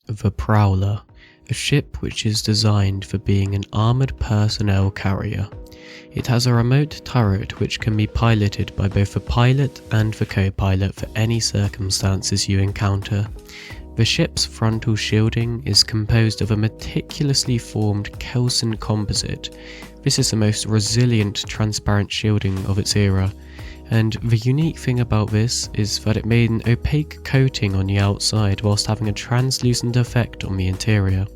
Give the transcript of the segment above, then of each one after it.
The Prowler, a ship which is designed for being an armoured personnel carrier. It has a remote turret which can be piloted by both the pilot and the co-pilot for any circumstances you encounter. The ship's frontal shielding is composed of a meticulously formed Kelson composite. This is the most resilient transparent shielding of its era, and the unique thing about this is that it made an opaque coating on the outside whilst having a translucent effect on the interior.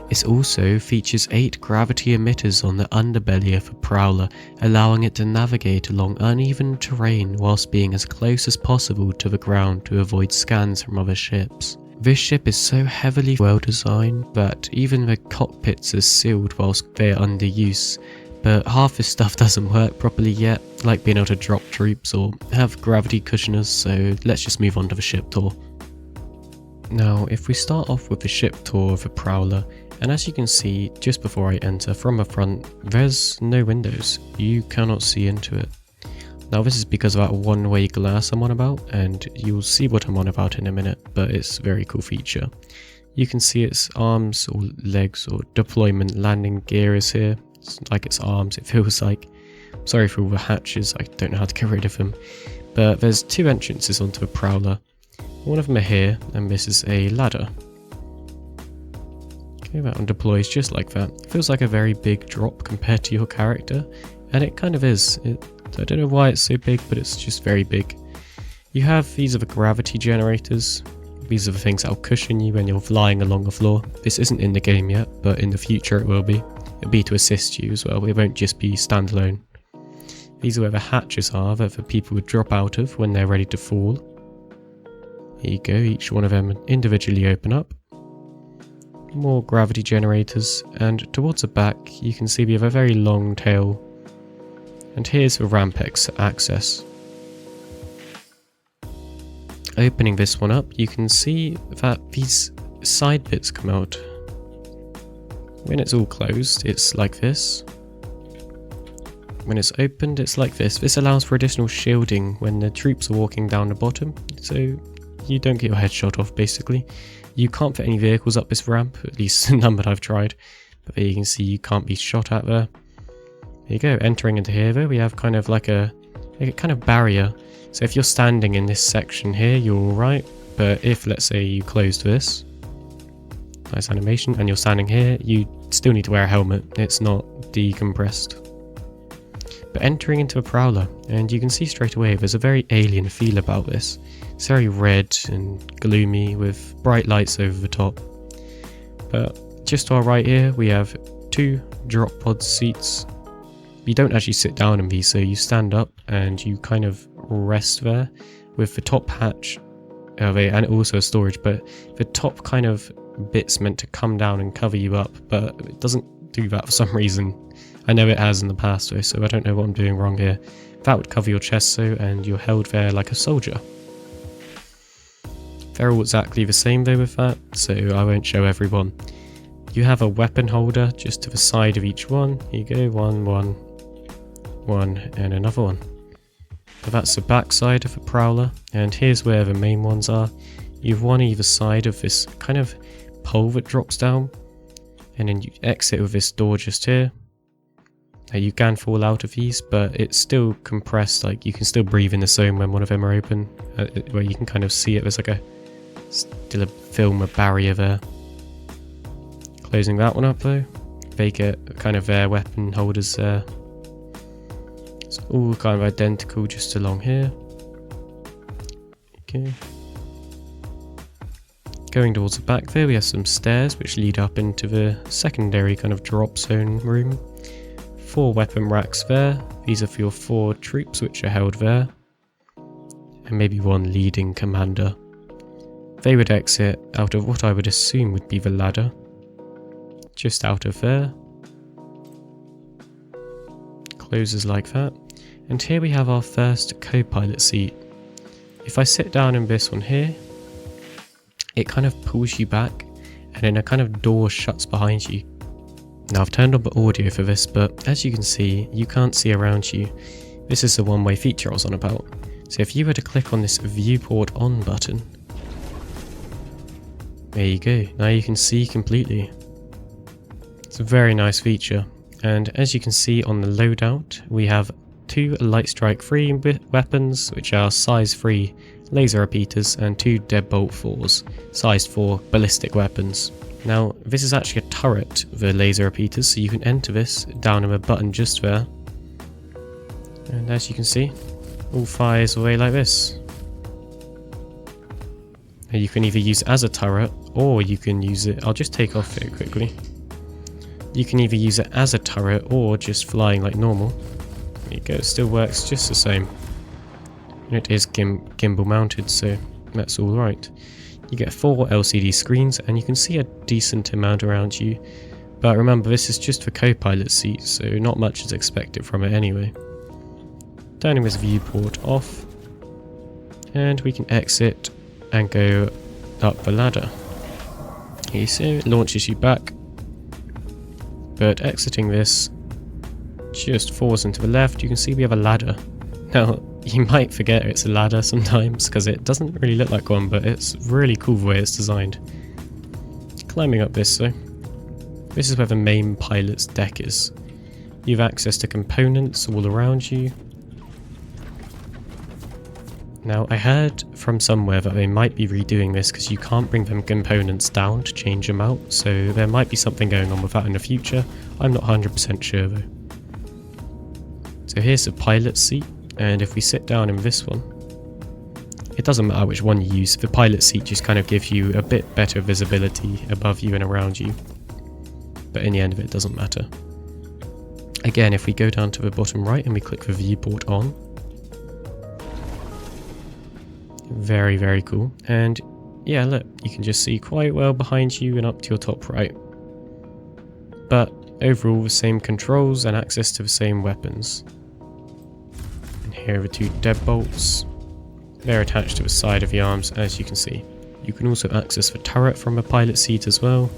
It also features 8 gravity emitters on the underbelly of the Prowler, allowing it to navigate along uneven terrain whilst being as close as possible to the ground to avoid scans from other ships. This ship is so heavily well designed that even the cockpits are sealed whilst they are under use, but half this stuff doesn't work properly yet, like being able to drop troops or have gravity cushioners, so let's just move on to the ship tour. Now, if we start off with the ship tour of the Prowler, and as you can see just before I enter from the front, there's no windows, you cannot see into it. Now this is because of that one-way glass I'm on about, and you'll see what I'm on about in a minute, but it's a very cool feature. You can see its arms or legs or deployment landing gear is here. It's like its arms, it feels like. Sorry for all the hatches, I don't know how to get rid of them. But there's 2 entrances onto the Prowler. One of them are here, and this is a ladder. Okay, that one deploys just like that. It feels like a very big drop compared to your character, and it kind of is. I don't know why it's so big, but it's just very big. You have, these are the gravity generators. These are the things that'll cushion you when you're flying along the floor. This isn't in the game yet, but in the future it will be. It'll be to assist you as well, it won't just be standalone. These are where the hatches are that the people would drop out of when they're ready to fall. Here you go, each one of them individually open up. More gravity generators, and towards the back you can see we have a very long tail. And here's the ramp access. Opening this one up, you can see that these side bits come out. When it's all closed, it's like this. When it's opened, it's like this. This allows for additional shielding when the troops are walking down the bottom, so you don't get your head shot off basically. You can't fit any vehicles up this ramp, at least none that I've tried, but there you can see you can't be shot at there. There you go, entering into here though, we have kind of like a kind of barrier. So if you're standing in this section here, you're alright, but if let's say you closed this, nice animation, and you're standing here, you still need to wear a helmet, it's not decompressed. But entering into a Prowler, and you can see straight away there's a very alien feel about this. It's very red and gloomy with bright lights over the top. But just to our right here, we have 2 drop pod seats. You don't actually sit down in these, so you stand up and you kind of rest there with the top hatch of it, and also a storage, but the top kind of bit's meant to come down and cover you up, but it doesn't do that for some reason. I know it has in the past though, so I don't know what I'm doing wrong here. That would cover your chest though, and you're held there like a soldier. They're all exactly the same though with that, so I won't show everyone. You have a weapon holder just to the side of each one. Here you go, one, and another one. But that's the back side of the Prowler, and here's where the main ones are. You have one either side of this kind of pole that drops down, and then you exit with this door just here. Now you can fall out of these, but it's still compressed, like you can still breathe in the zone when one of them are open, where you can kind of see it, there's like still a film, a barrier there. Closing that one up though, they get kind of their weapon holders there. It's all kind of identical just along here. Okay. Going towards the back there, we have some stairs which lead up into the secondary kind of drop zone room. 4 weapon racks there. These are for your 4 troops which are held there. And maybe 1 leading commander. They would exit out of what I would assume would be the ladder. Just out of there. Closes like that. And here we have our first co-pilot seat. If I sit down in this one here, it kind of pulls you back, and then a kind of door shuts behind you. Now I've turned on the audio for this, but as you can see, you can't see around you. This is the one-way feature I was on about. So if you were to click on this viewport on button, There you go, now you can see completely. It's a very nice feature, and as you can see on the loadout, we have 2 light strike 3 weapons, which are size 3 laser repeaters, and 2 deadbolt 4s, size 4 ballistic weapons. Now, this is actually a turret with the laser repeaters, so you can enter this down with a button just there. And as you can see, all fires away like this. And you can either use it as a turret, or you can use it... I'll just take off it quickly. You can either use it as a turret, or just flying like normal. There you go, it still works just the same. And it is gimbal mounted, so that's alright. You get 4 LCD screens, and you can see a decent amount around you. But remember, this is just for co-pilot seats, so not much is expected from it anyway. Turning this viewport off, and we can exit and go up the ladder. You see, it launches you back, but exiting this just falls into the left. You can see we have a ladder. Now, you might forget it's a ladder sometimes, because it doesn't really look like one, but it's really cool the way it's designed. Climbing up this though, this is where the main pilot's deck is. You have access to components all around you. Now, I heard from somewhere that they might be redoing this because you can't bring them components down to change them out, so there might be something going on with that in the future. I'm not 100% sure though. So here's the pilot seat, and if we sit down in this one, it doesn't matter which one you use, the pilot seat just kind of gives you a bit better visibility above you and around you. But in the end of it, it doesn't matter. Again, if we go down to the bottom right and we click the viewport on, very, very cool. And yeah, look, you can just see quite well behind you and up to your top right. But overall, the same controls and access to the same weapons. And here are the 2 deadbolts. They're attached to the side of the arms, as you can see. You can also access the turret from a pilot seat as well,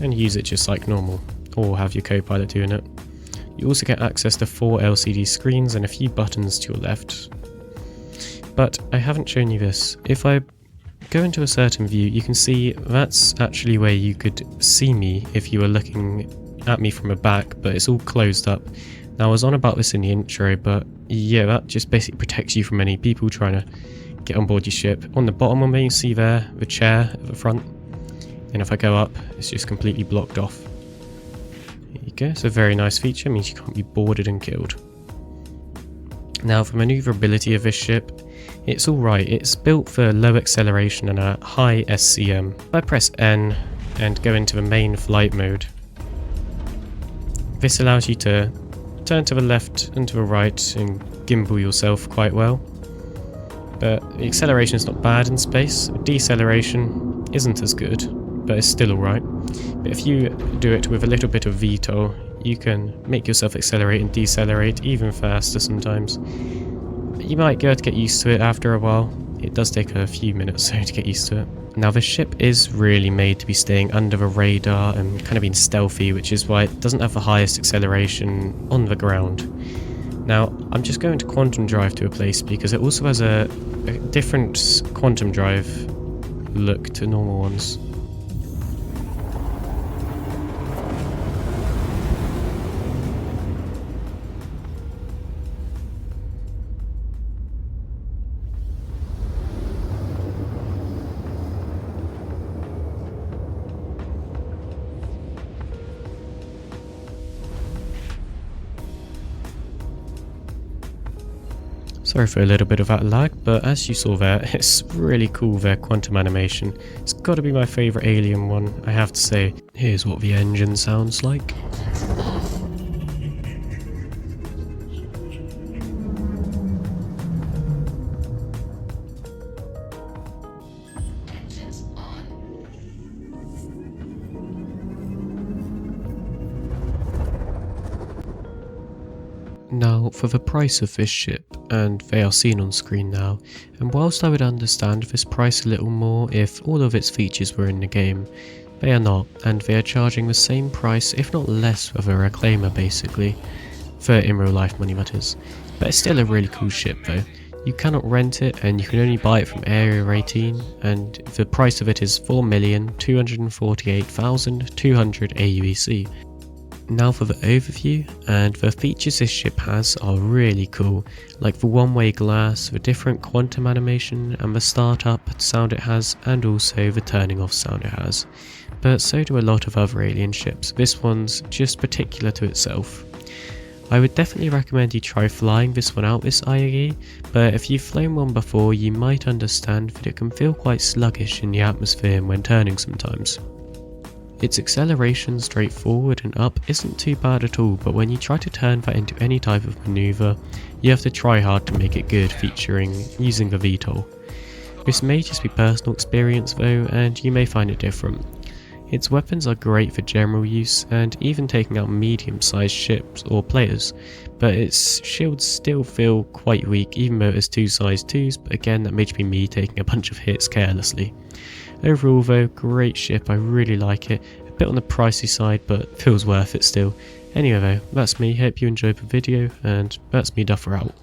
and use it just like normal, or have your co-pilot doing it. You also get access to 4 LCD screens and a few buttons to your left. But I haven't shown you this. If I go into a certain view, you can see that's actually where you could see me if you were looking at me from the back, but it's all closed up. Now, I was on about this in the intro, but yeah, that just basically protects you from any people trying to get on board your ship. On the bottom one, you see there, the chair at the front, and if I go up, it's just completely blocked off. There you go, it's a very nice feature, it means you can't be boarded and killed. Now, for manoeuvrability of this ship, it's alright. It's built for low acceleration and a high SCM. If I press N and go into the main flight mode, this allows you to turn to the left and to the right and gimbal yourself quite well. But the acceleration is not bad in space. Deceleration isn't as good, but it's still alright. But if you do it with a little bit of VTOL, you can make yourself accelerate and decelerate even faster sometimes. You might be able to get used to it after a while. It does take a few minutes to get used to it. Now, this ship is really made to be staying under the radar and kind of being stealthy, which is why it doesn't have the highest acceleration on the ground. Now, I'm just going to quantum drive to a place because it also has a different quantum drive look to normal ones. Sorry for a little bit of that lag, but as you saw there, it's really cool, their quantum animation. It's got to be my favourite Alien one, I have to say. Here's what the engine sounds like. Now, for the price of this ship, and they are seen on screen now, and whilst I would understand this price a little more if all of its features were in the game, they are not, and they are charging the same price, if not less, of a reclaimer basically, for in real life money that is. But it's still a really cool ship though. You cannot rent it and you can only buy it from Area 18, and the price of it is 4,248,200 AUEC. Now for the overview, and the features this ship has are really cool, like the one-way glass, the different quantum animation, and the start-up sound it has, and also the turning off sound it has. But so do a lot of other alien ships, this one's just particular to itself. I would definitely recommend you try flying this one out this IAE, but if you've flown one before you might understand that it can feel quite sluggish in the atmosphere when turning sometimes. Its acceleration straight forward and up isn't too bad at all, but when you try to turn that into any type of manoeuvre, you have to try hard to make it good using the VTOL. This may just be personal experience though, and you may find it different. Its weapons are great for general use and even taking out medium-sized ships or players, but its shields still feel quite weak even though it has two size 2s, but again that may just be me taking a bunch of hits carelessly. Overall though, great ship, I really like it, a bit on the pricey side but feels worth it still. Anyway though, that's me, hope you enjoyed the video, and that's me Duffer out.